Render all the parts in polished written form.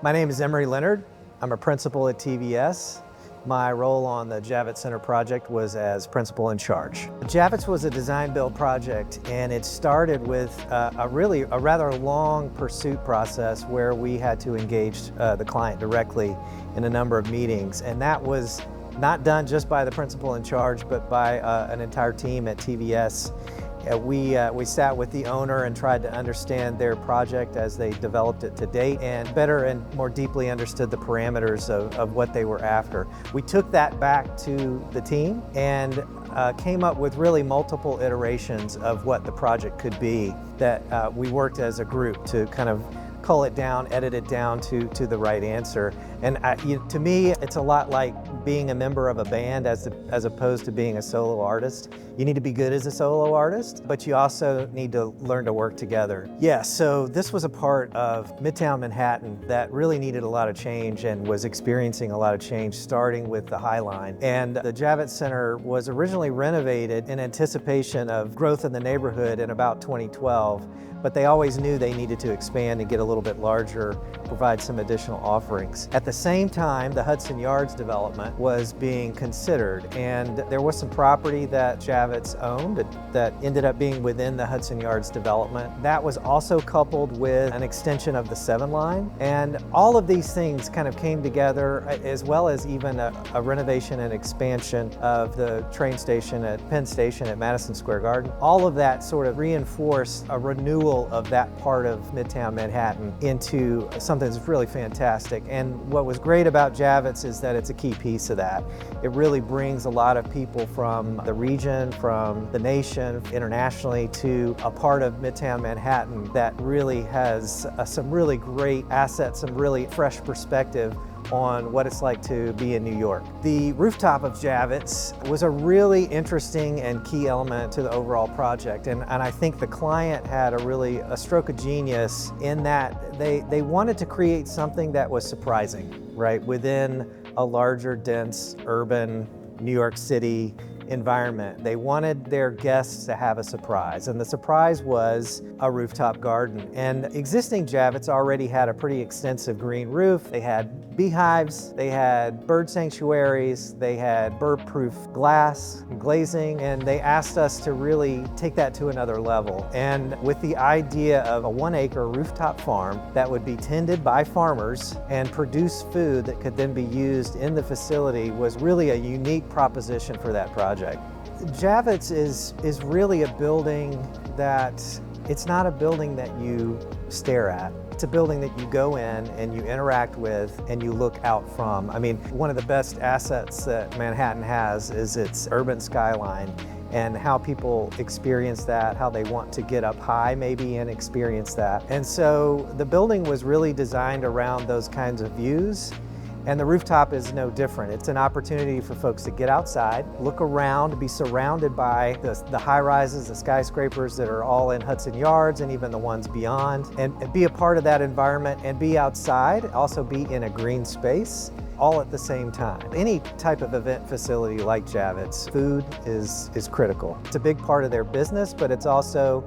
My name is Emery Leonard. I'm a principal at TVS. My role on the Javits Center project was as principal in charge. Javits was a design-build project, and it started with a rather long pursuit process where we had to engage the client directly in a number of meetings, and that was not done just by the principal in charge, but by an entire team at TVS. We sat with the owner and tried to understand their project as they developed it to date, and better and more deeply understood the parameters of what they were after. We took that back to the team and came up with really multiple iterations of what the project could be that we worked as a group to kind of cull it down, edit it down to the right answer. And to me, it's a lot like being a member of a band as opposed to being a solo artist. You need to be good as a solo artist, but you also need to learn to work together. Yeah, so this was a part of Midtown Manhattan that really needed a lot of change and was experiencing a lot of change, starting with the High Line. And the Javits Center was originally renovated in anticipation of growth in the neighborhood in about 2012, but they always knew they needed to expand and get a little bit larger, provide some additional offerings. At the same time, the Hudson Yards development was being considered, and there was some property that Javits owned that ended up being within the Hudson Yards development. That was also coupled with an extension of the 7 line, and all of these things kind of came together, as well as even a renovation and expansion of the train station at Penn Station at Madison Square Garden. All of that sort of reinforced a renewal of that part of Midtown Manhattan into something that's really fantastic. And what was great about Javits is that it's a key piece of that. It really brings a lot of people from the region, from the nation, internationally, to a part of Midtown Manhattan that really has some really great assets, some really fresh perspective on what it's like to be in New York. The rooftop of Javits was a really interesting and key element to the overall project, and I think the client had a stroke of genius in that they wanted to create something that was surprising, right, within a larger, dense, urban New York City environment. They wanted their guests to have a surprise, and the surprise was a rooftop garden. And existing Javits already had a pretty extensive green roof. They had beehives, they had bird sanctuaries, they had burr-proof glass, glazing, and they asked us to really take that to another level. And with the idea of a 1-acre rooftop farm that would be tended by farmers and produce food that could then be used in the facility was really a unique proposition for that project. Javits is really a building that, it's not a building that you stare at. It's a building that you go in and you interact with and you look out from. I mean, one of the best assets that Manhattan has is its urban skyline and how people experience that, how they want to get up high maybe and experience that. And so the building was really designed around those kinds of views. And the rooftop is no different. It's an opportunity for folks to get outside, look around, be surrounded by the high-rises, the skyscrapers that are all in Hudson Yards and even the ones beyond, and be a part of that environment and be outside, also be in a green space, all at the same time. Any type of event facility like Javits, food is critical. It's a big part of their business, but it's also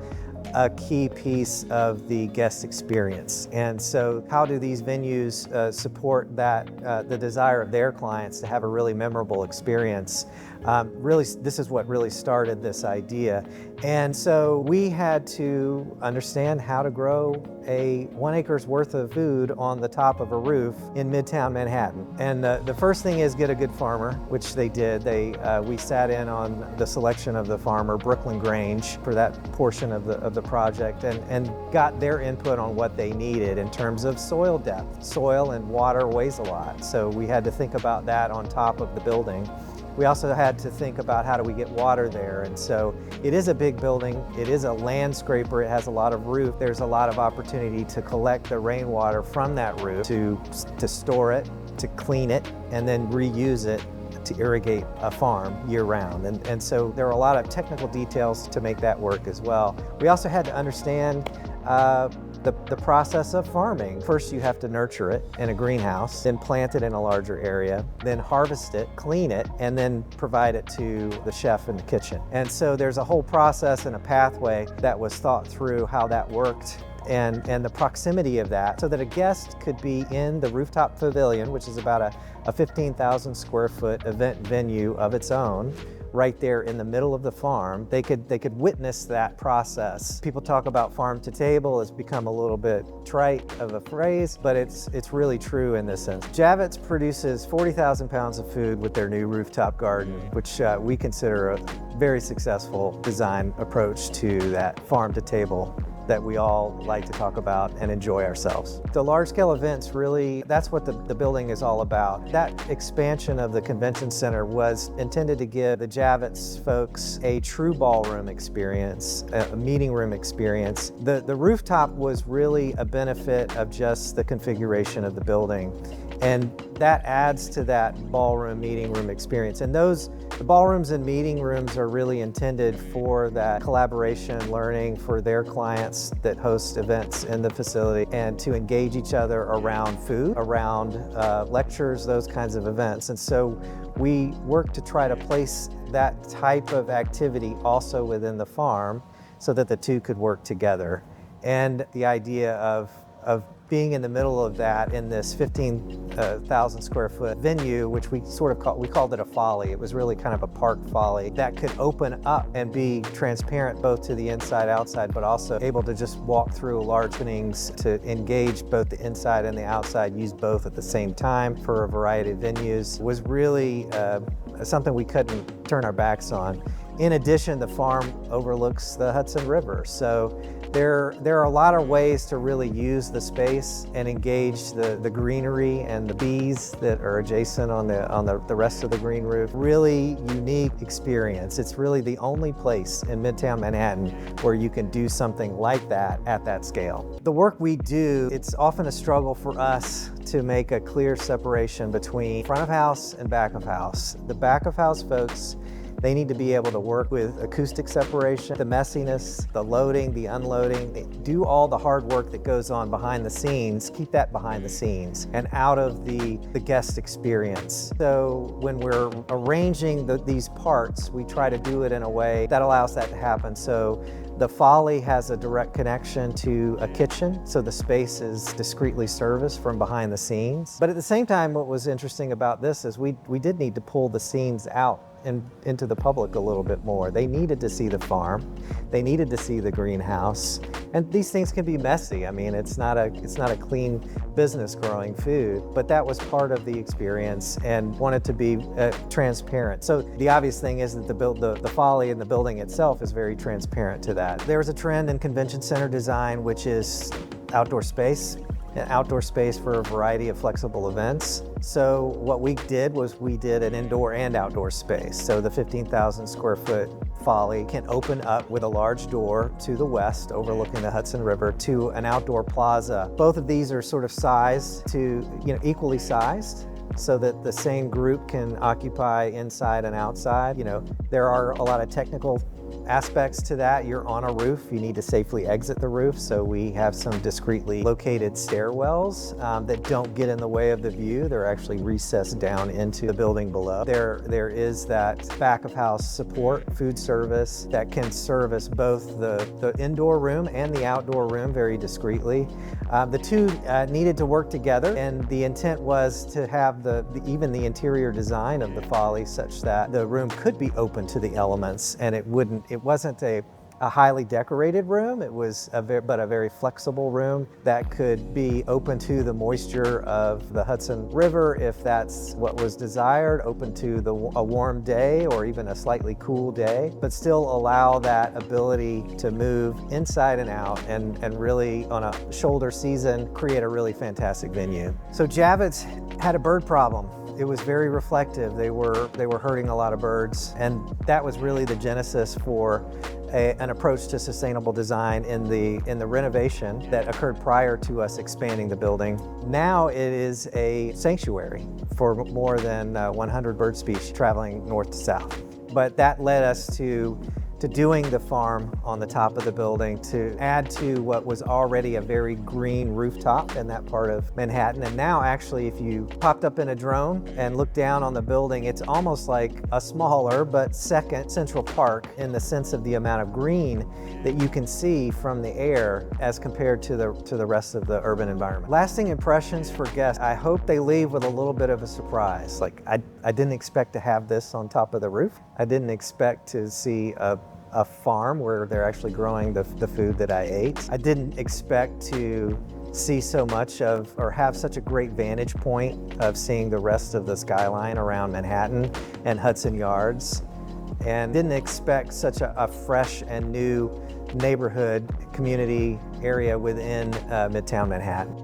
a key piece of the guest experience. And so how do these venues support that, the desire of their clients to have a really memorable experience? Really, this is what really started this idea. And so we had to understand how to grow a 1 acre's worth of food on the top of a roof in Midtown Manhattan. And the first thing is get a good farmer, which they did. We sat in on the selection of the farmer, Brooklyn Grange, for that portion of the project, and got their input on what they needed in terms of soil depth. Soil and water weighs a lot, so we had to think about that on top of the building. We also had to think about how do we get water there, and so it is a big building, it is a landscraper, it has a lot of roof. There's a lot of opportunity to collect the rainwater from that roof, to store it, to clean it, and then reuse it to irrigate a farm year-round. And so there are a lot of technical details to make that work as well. We also had to understand the process of farming. First, you have to nurture it in a greenhouse, then plant it in a larger area, then harvest it, clean it, and then provide it to the chef in the kitchen. And so there's a whole process and a pathway that was thought through how that worked. and the proximity of that, so that a guest could be in the rooftop pavilion, which is about a 15,000 square foot event venue of its own, right there in the middle of the farm. They could witness that process. People talk about farm to table. It's become a little bit trite of a phrase, but it's really true in this sense. Javits produces 40,000 pounds of food with their new rooftop garden, which we consider a very successful design approach to that farm to table that we all like to talk about and enjoy ourselves. The large-scale events, really, that's what the building is all about. That expansion of the convention center was intended to give the Javits folks a true ballroom experience, a meeting room experience. The rooftop was really a benefit of just the configuration of the building, and that adds to that ballroom meeting room experience. And the ballrooms and meeting rooms are really intended for that collaboration, learning for their clients that host events in the facility, and to engage each other around food, around lectures, those kinds of events. And so we work to try to place that type of activity also within the farm so that the two could work together. And the idea of being in the middle of that in this 15,000 square foot venue, which we called it a folly. It was really kind of a park folly that could open up and be transparent both to the inside, outside, but also able to just walk through large openings to engage both the inside and the outside, use both at the same time for a variety of venues, was really something we couldn't turn our backs on. In addition, the farm overlooks the Hudson River, so there are a lot of ways to really use the space and engage the greenery and the bees that are adjacent on the rest of the green roof. Really unique experience. It's really the only place in Midtown Manhattan where you can do something like that at that scale. The work we do, it's often a struggle for us to make a clear separation between front of house and back of house. The back of house folks, they need to be able to work with acoustic separation, the messiness, the loading, the unloading. They do all the hard work that goes on behind the scenes, keep that behind the scenes and out of the guest experience. So when we're arranging these parts, we try to do it in a way that allows that to happen. So the folly has a direct connection to a kitchen, so the space is discreetly serviced from behind the scenes. But at the same time, what was interesting about this is we did need to pull the scenes out and into the public a little bit more. They needed to see the farm, they needed to see the greenhouse, and these things can be messy. I mean, it's not a clean business growing food, but that was part of the experience and wanted to be transparent. So the obvious thing is that the folly in the building itself is very transparent to that. There's a trend in convention center design, which is outdoor space. An outdoor space for a variety of flexible events. So what we did was we did an indoor and outdoor space. So the 15,000 square foot folly can open up with a large door to the west overlooking the Hudson River to an outdoor plaza. Both of these are sort of sized to, equally sized, so that the same group can occupy inside and outside. There are a lot of technical aspects to that. You're on a roof, you need to safely exit the roof, so we have some discreetly located stairwells that don't get in the way of the view. They're actually recessed down into the building below. There is that back of house support food service that can service both the indoor room and the outdoor room very discreetly. The two needed to work together, and the intent was to have even the interior design of the folly such that the room could be open to the elements, and it wasn't a highly decorated room. It was a very flexible room that could be open to the moisture of the Hudson River if that's what was desired, open to a warm day or even a slightly cool day, but still allow that ability to move inside and out and really on a shoulder season create a really fantastic venue. So Javits had a bird problem. It was very reflective. They were hurting a lot of birds, and that was really the genesis for an approach to sustainable design in the renovation that occurred prior to us expanding the building. Now it is a sanctuary for more than 100 bird species traveling north to south. But that led us to to doing the farm on the top of the building to add to what was already a very green rooftop in that part of Manhattan. And now actually, if you popped up in a drone and looked down on the building, it's almost like a smaller but second Central Park in the sense of the amount of green that you can see from the air as compared to the rest of the urban environment. Lasting impressions for guests, I hope they leave with a little bit of a surprise. Like I didn't expect to have this on top of the roof. I didn't expect to see a farm where they're actually growing the food that I ate. I didn't expect to see so much of, or have such a great vantage point of seeing the rest of the skyline around Manhattan and Hudson Yards, and didn't expect such a fresh and new neighborhood community area within Midtown Manhattan.